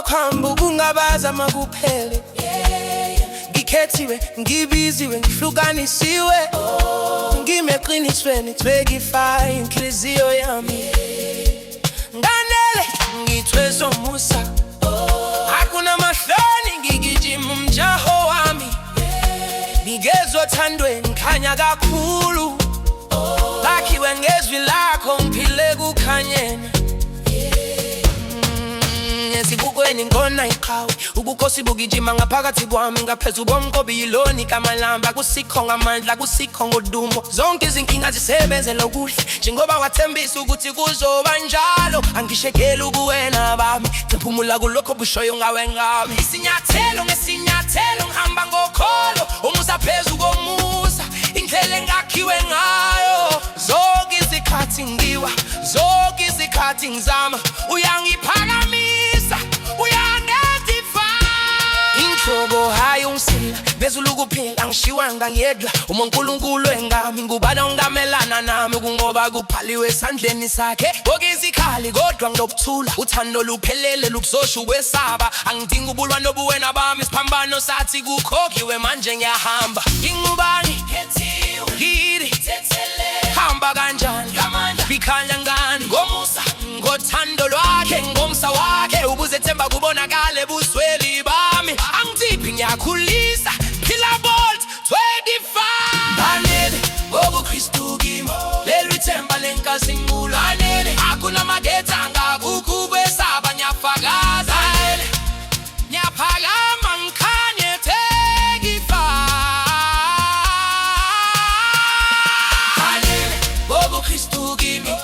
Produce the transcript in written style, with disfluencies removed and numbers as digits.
Kuzokhamba ukungabaza makuphele. Ngikhethiwe, ngibiziwe, ngihlukanisiwe. Ngimeqinisweni, twegify inhliziyo yami. Nganele, ngithweswe umusa. Hakuna mahloni, ngigijima umjaho wami. Ngigezwe othandweni, ngikhanya kakhulu. Lakhiwe ngezwi lakho, ngiphile kukhanyeni. Esibukweni ngona iqhawe, ubukhosi bugijima ngaphakathi kwami. Ngaphezu bomqobi yiloni kamalamba, kusikho ngamandla, kusikho ngodumo. Zonke izinkinga zisebenzela okuhle, njengoba wathembisa ukuthi kuzoba njalo. Angishekeli ubuwena bami, ngiphumula kulokho bushoyo ngawe ngami. Isinyathelo ngesinyathelo ngihamba ngokholo, umusa phezu komusa, indlela engakhiwe ngayo. Zonke izikhathi ngiwa, zonke izikhathi ngizama, uyangiphakamisa, uyangetify. Inhlobo hayi ungsila, bezulu kuphela angishiwanga ngedwa. uNkulunkulu engami, ngubani ongamelana nami? Kungoba kuphaliwe esandleni sakhe. Bonke izikhali kodwa nginokuthula, uthando luphelele lukuzosha ukwesaba. Angidingi ubulwa nobuwena bami, isiphambano sathi kukhokhiwe, manje ngiyahamba. Ngingubani? Ngidi hamba kanjani, bikhanya ngani, ngomusa, ngothando lwakhe, ngomsa wakhe. Ubuzethemba kubonakale ebusweni bami. Angithiphi ngiyakhulisa, phila bold 25. Nganele ngobuKristu kimi, leli themba lenkazimulo. Nganele hakuna mageta angakukho kwesaba, ngiyafakaza. Ngiyaphakama ngikhanye tegify. Nganele ngobuKristu kimi,